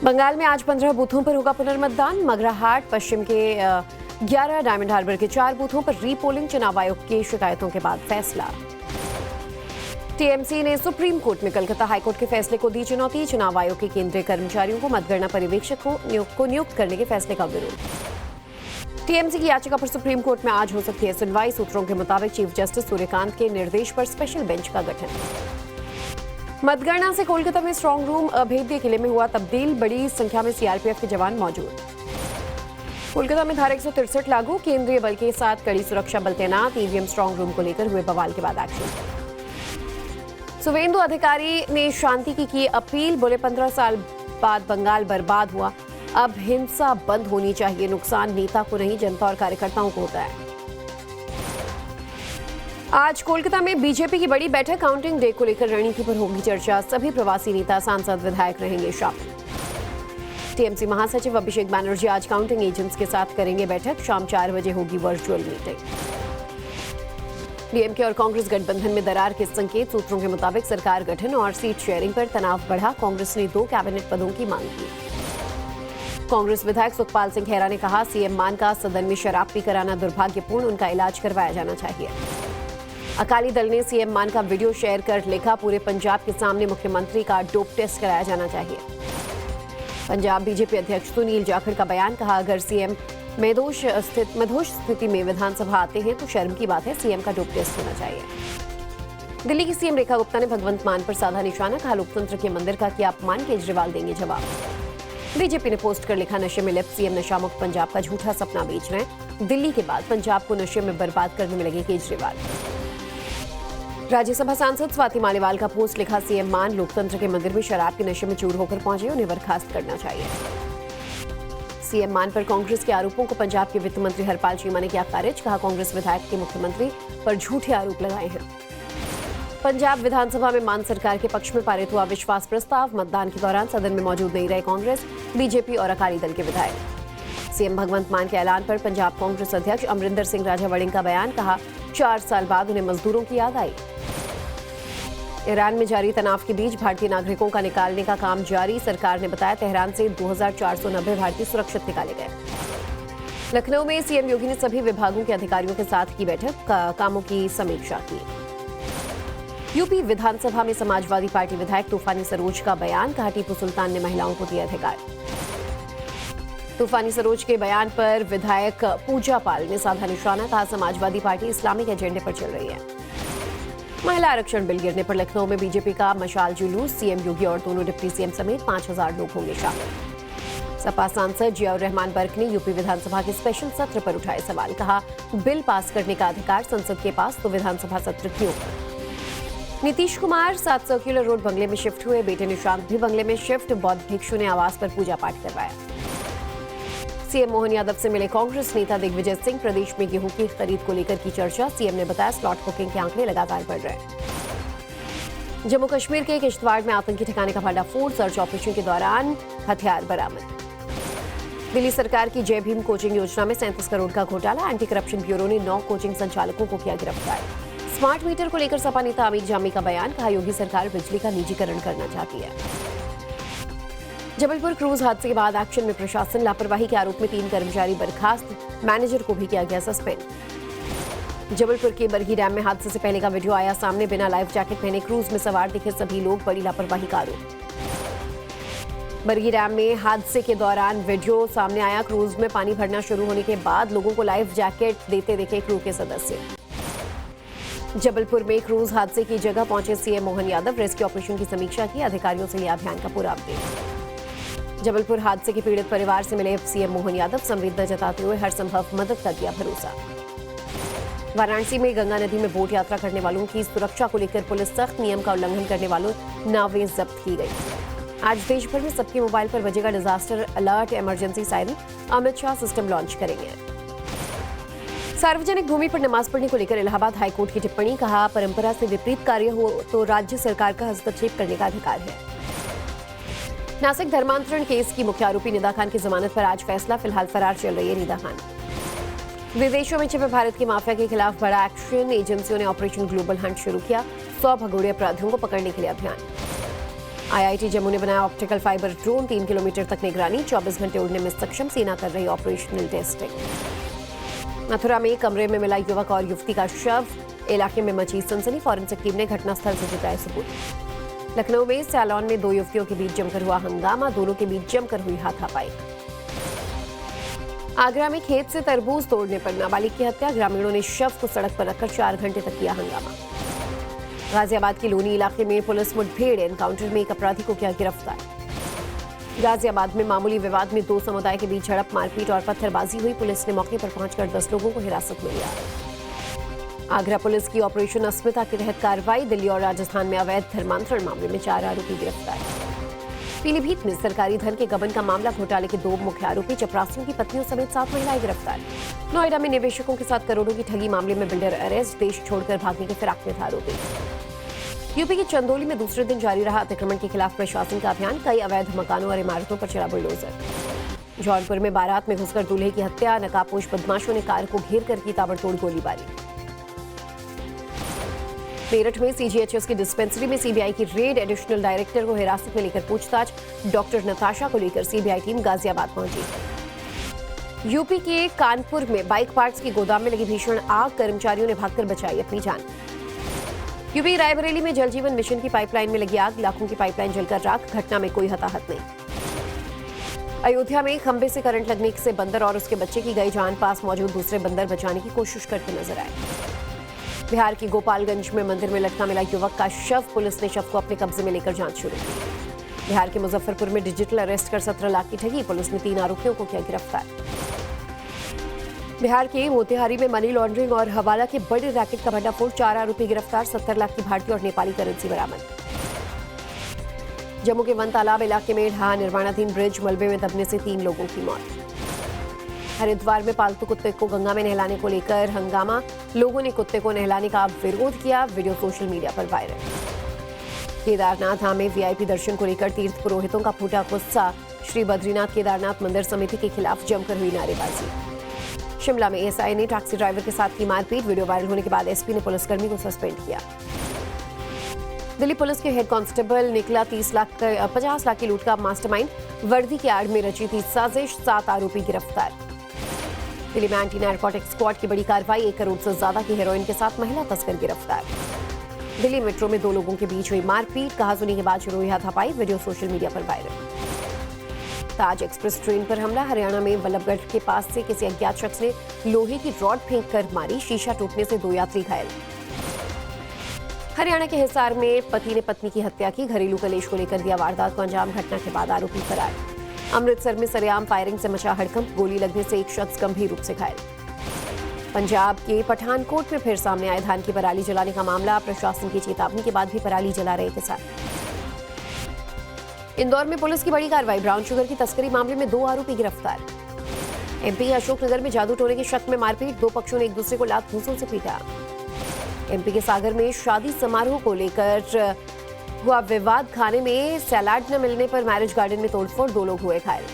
बंगाल में आज 15 बूथों पर होगा पुनर्मतदान। मगराहाट पश्चिम के 11, डायमंड हार्बर के 4 बूथों पर रीपोलिंग। चुनाव आयोग की शिकायतों के बाद फैसला। टीएमसी ने सुप्रीम कोर्ट में कलकत्ता हाईकोर्ट के फैसले को दी चुनौती। चुनाव आयोग के केंद्रीय कर्मचारियों को मतगणना पर्यवेक्षक को नियुक्त करने के फैसले का विरोध। टीएमसी की याचिका पर सुप्रीम कोर्ट में आज हो सकती है सुनवाई। सूत्रों के मुताबिक चीफ जस्टिस सूर्यकांत के निर्देश पर स्पेशल बेंच का गठन। मतगणना से कोलकाता में स्ट्रांग रूम अभेद्य किले में हुआ तब्दील। बड़ी संख्या में सीआरपीएफ के जवान मौजूद। कोलकाता में धारा 163 लागू। केंद्रीय बल के साथ कड़ी सुरक्षा बल तैनात। ईवीएम स्ट्रांग रूम को लेकर हुए बवाल के बाद एक्शन। सुवेंदु अधिकारी ने शांति की अपील। बोले 15 साल बाद बंगाल बर्बाद हुआ, अब हिंसा बंद होनी चाहिए। नुकसान नेता को नहीं, जनता और कार्यकर्ताओं को होता है। आज कोलकाता में बीजेपी की बड़ी बैठक। काउंटिंग डे को लेकर रणनीति पर होगी चर्चा। सभी प्रवासी नेता, सांसद, विधायक रहेंगे शामिल। टीएमसी महासचिव अभिषेक बैनर्जी आज काउंटिंग एजेंट्स के साथ करेंगे बैठक। शाम 4 बजे होगी वर्चुअल मीटिंग। डीएमके और कांग्रेस गठबंधन में दरार के संकेत। सूत्रों के मुताबिक सरकार गठन और सीट शेयरिंग पर तनाव बढ़ा। कांग्रेस ने 2 कैबिनेट पदों की मांग की। कांग्रेस विधायक सुखपाल सिंह खेरा ने कहा, सीएम मान का सदन में शराब पी कराना दुर्भाग्यपूर्ण, उनका इलाज करवाया जाना चाहिए। अकाली दल ने सीएम मान का वीडियो शेयर कर लिखा, पूरे पंजाब के सामने मुख्यमंत्री का डोप टेस्ट कराया जाना चाहिए। पंजाब बीजेपी अध्यक्ष सुनील जाखड़ का बयान। कहा, अगर सीएम मदहोश स्थिति में विधानसभा आते हैं तो शर्म की बात है, सीएम का डोप टेस्ट होना चाहिए। दिल्ली की सीएम रेखा गुप्ता ने भगवंत मान पर साधा निशाना। कहा, लोकतंत्र के मंदिर का किया अपमान, केजरीवाल देंगे जवाब। बीजेपी ने पोस्ट कर लिखा, नशे में लिप्त सीएम नशा मुक्त पंजाब का झूठा सपना बेच रहे हैं। दिल्ली के बाद पंजाब को नशे में बर्बाद करने में लगे केजरीवाल। राज्यसभा सांसद स्वाति मालीवाल का पोस्ट लिखा, सीएम मान लोकतंत्र के मंदिर में शराब के नशे में चूर होकर पहुंचे, उन्हें बर्खास्त करना चाहिए। सीएम मान पर कांग्रेस के आरोपों को पंजाब के वित्त मंत्री हरपाल चीमा ने किया खारिज। कहा, कांग्रेस विधायक के मुख्यमंत्री पर झूठे आरोप लगाए हैं। पंजाब विधानसभा में मान सरकार के पक्ष में पारित हुआ विश्वास प्रस्ताव। मतदान के दौरान सदन में मौजूद नहीं रहे कांग्रेस, बीजेपी और अकाली दल के विधायक। सीएम भगवंत मान के ऐलान पर पंजाब कांग्रेस अध्यक्ष अमरिंदर सिंह राजा वड़िंग का बयान। कहा, 4 साल बाद उन्हें मजदूरों की याद आई। ईरान में जारी तनाव के बीच भारतीय नागरिकों का निकालने का काम जारी। सरकार ने बताया, तेहरान से 2490 भारतीय सुरक्षित निकाले गए। लखनऊ में सीएम योगी ने सभी विभागों के अधिकारियों के साथ की बैठक, कामों की समीक्षा की। यूपी विधानसभा में समाजवादी पार्टी विधायक तूफानी सरोज का बयान। कहा, टीपू सुल्तान ने महिलाओं को दिए अधिकार। तूफानी सरोज के बयान पर विधायक पूजा पाल ने साधा निशाना। कहा, समाजवादी पार्टी इस्लामिक एजेंडे पर चल रही है। महिला आरक्षण बिल गिरने पर लखनऊ में बीजेपी का मशाल जुलूस। सीएम योगी और दोनों डिप्टी सीएम समेत 5000 लोग होंगे शामिल। सपा सांसद जियाउर रहमान बर्क ने यूपी विधानसभा के स्पेशल सत्र पर उठाए सवाल। कहा, बिल पास करने का अधिकार संसद के पास, तो विधानसभा सत्र क्यों? नीतीश कुमार 7 सर्कुलर रोड बंगले में शिफ्ट हुए। बेटे निशांत भी बंगले में शिफ्ट। बौद्ध भिक्षु ने आवास पर पूजा पाठ करवाया। सीएम मोहन यादव से मिले कांग्रेस नेता दिग्विजय सिंह। प्रदेश में गेहूं की खरीद को लेकर की चर्चा। सीएम ने बताया, स्लॉट बुकिंग के आंकड़े लगातार बढ़ रहे हैं। जम्मू कश्मीर के किश्तवाड़ में आतंकी ठिकाने का भंडाफोड़। सर्च ऑपरेशन के दौरान हथियार बरामद। दिल्ली सरकार की जय भीम कोचिंग योजना में 37 करोड़ का घोटाला। एंटी करप्शन ब्यूरो ने 9 कोचिंग संचालकों को किया गिरफ्तार। स्मार्ट मीटर को लेकर सपा नेता अमीर जामी का बयान। कहा, योगी सरकार बिजली का निजीकरण करना चाहती है। जबलपुर क्रूज हादसे के बाद एक्शन में प्रशासन। लापरवाही के आरोप में 3 कर्मचारी बर्खास्त, मैनेजर को भी किया गया सस्पेंड। जबलपुर के बरगी डैम में हादसे से पहले का वीडियो आया सामने। बिना लाइफ जैकेट पहने क्रूज में सवार दिखे सभी लोग, बड़ी लापरवाही का आरोप। बरगी डैम में हादसे के दौरान वीडियो सामने आया। क्रूज में पानी भरना शुरू होने के बाद लोगों को लाइफ जैकेट देते दिखे क्रू के सदस्य। जबलपुर में क्रूज हादसे की जगह पहुंचे CM Mohan Yadav. Rescue operation की समीक्षा की। अधिकारियों से लिया अभियान का पूरा अपडेट। जबलपुर हादसे के पीड़ित परिवार से मिले सीएम मोहन यादव। संवेदना जताते हुए हर संभव मदद का दिया भरोसा। वाराणसी में गंगा नदी में बोट यात्रा करने वालों की सुरक्षा को लेकर पुलिस सख्त। नियम का उल्लंघन करने वालों नावें जब्त की गई। आज देश भर में सबके मोबाइल पर बजेगा disaster alert emergency siren. Amit Shah system launch करेंगे। सार्वजनिक भूमि पर नमाज पढ़ने को लेकर इलाहाबाद हाईकोर्ट की टिप्पणी। कहा, परंपरा से विपरीत कार्य हो तो राज्य सरकार का हस्तक्षेप करने का अधिकार है। नासिक धर्मांतरण केस की मुख्य आरोपी निदा खान की जमानत पर आज फैसला। फिलहाल फरार चल रही है निदा खान। विदेशों में छिपे भारत के माफिया के खिलाफ बड़ा एक्शन। एजेंसियों ने ऑपरेशन ग्लोबल हंट शुरू किया। 100 भगोड़े अपराधियों को पकड़ने के लिए अभियान। आईआईटी जम्मू ने बनाया ऑप्टिकल फाइबर ड्रोन, 3 किलोमीटर तक निगरानी, 24 घंटे उड़ने में सक्षम, सेना कर रही ऑपरेशनल टेस्टिंग। मथुरा में कमरे में मिला युवक और युवती का शव, इलाके में मची सनसनी, फॉरेंसिक टीम ने घटनास्थल से जुटाए सबूत। लखनऊ में सैलॉन में 2 युवतियों के बीच जमकर हुआ हंगामा, दोनों के बीच जमकर हुई हाथापाई। आगरा में खेत से तरबूज तोड़ने पर नाबालिग की हत्या, ग्रामीणों ने शव को सड़क पर रखकर 4 घंटे तक किया हंगामा। गाजियाबाद के लोनी इलाके में पुलिस मुठभेड़, एनकाउंटर में एक अपराधी को किया गिरफ्तार। गाजियाबाद में मामूली विवाद में 2 समुदाय के बीच झड़प, मारपीट और पत्थरबाजी हुई, पुलिस ने मौके पर पहुंचकर 10 लोगों को हिरासत में लिया। आगरा पुलिस की ऑपरेशन अस्मिता के तहत कार्रवाई, दिल्ली और राजस्थान में अवैध धर्मांतरण मामले में 4 आरोपी गिरफ्तार। पीलीभीत में सरकारी धन के गबन का मामला, घोटाले के 2 मुख्य आरोपी, चपरासियों की पत्नियों समेत 7 महिलाएं गिरफ्तार। नोएडा में निवेशकों के साथ करोड़ों की ठगी मामले में बिल्डर अरेस्ट, देश छोड़कर भागने के फिराक में था आरोपी। यूपी के चंदौली में दूसरे दिन जारी रहा अतिक्रमण के खिलाफ प्रशासन का अभियान, कई अवैध मकानों और इमारतों पर चला बुलडोजर। जौनपुर में बारात में घुसकर दूल्हे की हत्या, नकाबपोश बदमाशों ने कार को घेर कर की ताबड़तोड़ गोलीबारी। मेरठ में सीजीएचएस की डिस्पेंसरी में सीबीआई की रेड, एडिशनल डायरेक्टर को हिरासत में लेकर पूछताछ, डॉक्टर नताशा को लेकर सीबीआई टीम गाजियाबाद पहुंची। यूपी के कानपुर में बाइक पार्ट्स की गोदाम में लगी भीषण आग, कर्मचारियों ने भागकर बचाई अपनी जान। यूपी रायबरेली में जल जीवन मिशन की पाइपलाइन में लगी आग, लाखों की पाइपलाइन जलकर राख, घटना में कोई हताहत नहीं। अयोध्या में खंभे से करंट लगने से बंदर और उसके बच्चे की गई जान, पास मौजूद दूसरे बंदर बचाने की कोशिश करते नजर आए। बिहार की गोपालगंज में मंदिर में लटका मिला युवक का शव, पुलिस ने शव को अपने कब्जे में लेकर जांच शुरू की। बिहार के मुजफ्फरपुर में डिजिटल अरेस्ट कर 17 लाख की ठगी, पुलिस ने 3 आरोपियों को किया गिरफ्तार। बिहार के मोतिहारी में मनी लॉन्ड्रिंग और हवाला के बड़े रैकेट का भंडाफोड़, 4 आरोपी गिरफ्तार, 70 लाख की भारतीय और नेपाली करेंसी बरामद। जम्मू के वन तालाब इलाके में ढहा निर्माणाधीन ब्रिज, मलबे में दबने से 3 लोगों की मौत। हरिद्वार में पालतू कुत्ते को गंगा में नहलाने को लेकर हंगामा, लोगों ने कुत्ते को नहलाने का विरोध किया, वीडियो सोशल मीडिया पर वायरल। केदारनाथ धाम में वीआईपी दर्शन को लेकर तीर्थ पुरोहितों का फूटा गुस्सा, श्री बद्रीनाथ केदारनाथ मंदिर समिति के खिलाफ जमकर हुई नारेबाजी। शिमला में एएसआई ने टैक्सी ड्राइवर के साथ की मारपीट, वीडियो वायरल होने के बाद एसपी ने पुलिसकर्मी को सस्पेंड किया। दिल्ली पुलिस के हेड कांस्टेबल निकला 50 लाख की लूट का मास्टरमाइंड, वर्दी की आड़ में रची थी साजिश, 7 आरोपी गिरफ्तार। दिल्ली में एंटी नारकोटिक्स स्क्वाड की बड़ी कार्रवाई, 1 करोड़ से ज्यादा की हेरोइन के साथ महिला तस्कर गिरफ्तार। दिल्ली मेट्रो में 2 लोगों के बीच हुई मारपीट, कहासुनी के बाद शुरू हुई हाथापाई, वीडियो सोशल मीडिया पर वायरल। ताज एक्सप्रेस ट्रेन पर हमला, हरियाणा में वल्लभगढ़ के पास से किसी अज्ञात शख्स ने लोहे की रॉड फेंक कर मारी, शीशा टूटने से 2 यात्री घायल। हरियाणा के हिसार में पति ने पत्नी की हत्या की, घरेलू कलेश को लेकर दिया वारदात को अंजाम, घटना के बाद आरोपी फरार। अमृतसर में सरेआम फायरिंग से मचा हड़कंप, गोली लगने से एक शख्स गंभीर रूप से घायल। पंजाब के पठानकोट में फिर सामने आए धान की पराली जलाने का मामला, प्रशासन की चेतावनी के बाद भी पराली जला रहे किसान। इंदौर में पुलिस की बड़ी कार्रवाई, ब्राउन शुगर की तस्करी मामले में 2 आरोपी गिरफ्तार। एमपी के अशोकनगर में जादू टोने के शक में मारपीट, 2 पक्षों ने एक दूसरे को लात घूंसों से पीटा। एमपी के सागर में शादी समारोह को लेकर हुआ विवाद, खाने में सैलाड न मिलने पर मैरिज गार्डन में तोड़फोड़, 2 लोग हुए घायल।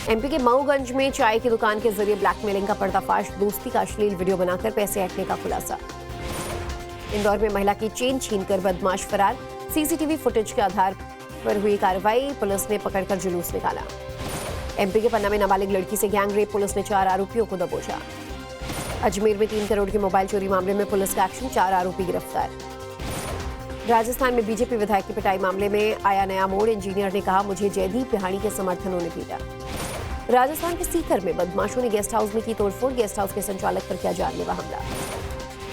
एमपी के मऊगंज में चाय की दुकान के जरिए ब्लैकमेलिंग का पर्दाफाश, दोस्ती का अश्लील वीडियो बनाकर पैसे ऐंठने का खुलासा। इंदौर में महिला की चेन छीनकर बदमाश फरार, सीसीटीवी फुटेज के आधार पर हुई कार्रवाई, पुलिस ने पकड़कर जुलूस निकाला। एमपी के पन्ना में नाबालिग लड़की से गैंग रेप, पुलिस ने 4 आरोपियों को दबोचा। अजमेर में 3 करोड़ के मोबाइल चोरी मामले में पुलिस का एक्शन, 4 आरोपी गिरफ्तार। राजस्थान में बीजेपी विधायक की पिटाई मामले में आया नया मोड़, इंजीनियर ने कहा मुझे जयदीप पिहाड़ी के समर्थकों ने पीटा। राजस्थान के सीकर में बदमाशों ने गेस्ट हाउस में की तोड़फोड़, गेस्ट हाउस के संचालक पर किया जानलेवा हमला।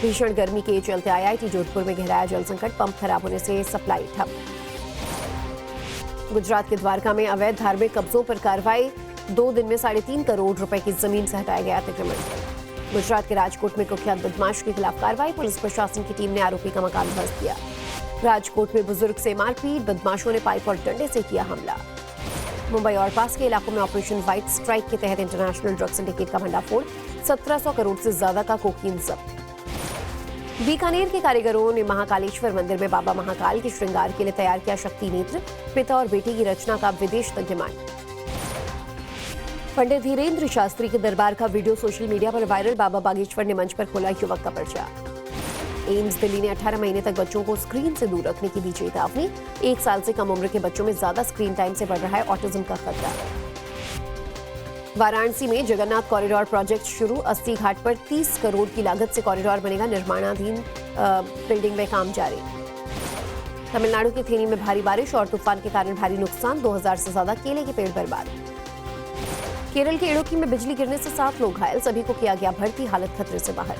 भीषण गर्मी के चलते आईआईटी जोधपुर में गहराया जल संकट, पंप खराब होने से सप्लाई ठप। गुजरात के द्वारका में अवैध धार्मिक कब्जों पर कार्रवाई, 2 दिन में 3.5 करोड़ रुपए की जमीन से हटाया गया अतिक्रमण। गुजरात के राजकोट में कुख्यात बदमाश के खिलाफ कार्रवाई, पुलिस प्रशासन की टीम ने आरोपी का मकान ध्वस्त किया। राजकोट में बुजुर्ग से मारपीट, बदमाशों ने पाइप और डंडे से किया हमला। मुंबई और पास के इलाकों में ऑपरेशन व्हाइट स्ट्राइक के तहत इंटरनेशनल ड्रग सिंडिकेट का भंडाफोड़, 1700 करोड़ से ज्यादा का कोकीन जब्त। बीकानेर के कारीगरों ने महाकालेश्वर मंदिर में बाबा महाकाल के श्रृंगार के लिए तैयार किया शक्ति नेत्र, पिता और बेटी की रचना का विदेश तक डिमांड। पंडित धीरेन्द्र शास्त्री के दरबार का वीडियो सोशल मीडिया पर वायरल, बाबा बागेश्वर ने मंच पर खोला युवक का पर्चा। एम्स दिल्ली ने 18 महीने तक बच्चों को स्क्रीन से दूर रखने की दी चेतावनी। 1 साल से कम उम्र के बच्चों में ज्यादा स्क्रीन टाइम से बढ़ रहा है ऑटिज्म का खतरा। वाराणसी में जगन्नाथ कॉरिडोर प्रोजेक्ट शुरू। 80 घाट पर 30 करोड़ की लागत से कॉरिडोर बनेगा। निर्माणाधीन बिल्डिंग में काम जारी। तमिलनाडु के थेनी में भारी बारिश और तूफान के कारण भारी नुकसान। 2000 से ज्यादा केले के पेड़ बर्बाद। केरल के इडुक्की में बिजली गिरने से 7 लोग घायल। सभी को किया गया भर्ती। हालत खतरे से बाहर।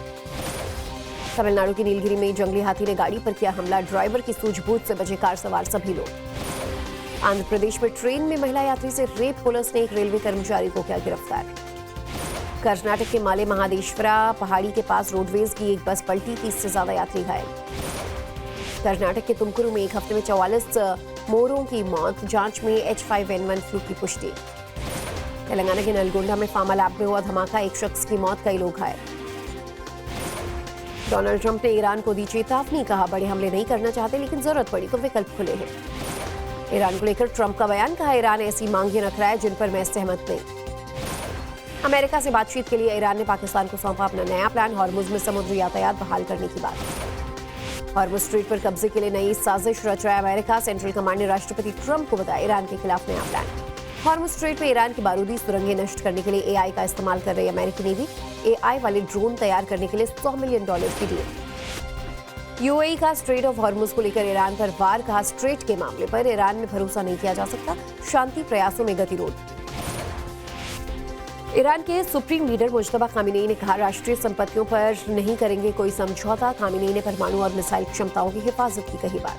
तमिलनाडु के नीलगिरी में जंगली हाथी ने गाड़ी पर किया हमला। ड्राइवर की सूझबूझ से बचे कार सवार सभी लोग। आंध्र प्रदेश में ट्रेन में महिला यात्री से रेप। पुलिस ने एक रेलवे कर्मचारी को किया गिरफ्तार। कर्नाटक के माले महादेश्वरा पहाड़ी के पास रोडवेज की एक बस पलटी। 30 से ज्यादा यात्री घायल। कर्नाटक के तुमकुरु में एक हफ्ते में 44 मोरों की मौत। जांच में H5N1 फ्लू की पुष्टि। तेलंगाना के नलगोंडा में फार्मा लैब में हुआ धमाका। एक शख्स की मौत, कई लोग घायल। डोनाल्ड ट्रंप ने ईरान को दी चेतावनी। कहा बड़े हमले नहीं करना चाहते, लेकिन जरूरत पड़ी तो विकल्प खुले हैं। ईरान को लेकर ट्रंप का बयान। कहा ईरान ऐसी मांगें रख रहा है जिन पर मैं सहमत नहीं। अमेरिका से बातचीत के लिए ईरान ने पाकिस्तान को सौंपा अपना नया प्लान। हॉर्मुज में समुद्री यातायात बहाल करने की बात। हॉर्मुज स्ट्रेट पर कब्जे के लिए नई साजिश रच रहा है अमेरिका। सेंट्रल कमांड ने राष्ट्रपति ट्रंप को बताया ईरान के खिलाफ नया प्लान। हॉर्मुज स्ट्रेट में ईरान की बारूदी सुरंगें नष्ट करने के लिए AI का इस्तेमाल कर रही अमेरिकी नेवी। AI वाले ड्रोन तैयार करने के लिए $100 मिलियन की डील। UAE का स्ट्रेट ऑफ हॉर्मुज को लेकर ईरान पर वार। कहा स्ट्रेट के मामले पर ईरान में भरोसा नहीं किया जा सकता। शांति प्रयासों में गतिरोध। ईरान के सुप्रीम लीडर मुज्तबा खामिनेई ने कहा राष्ट्रीय संपत्तियों पर नहीं करेंगे कोई समझौता। खामिनेई ने परमाणु और मिसाइल क्षमताओं की हिफाजत की कही बात।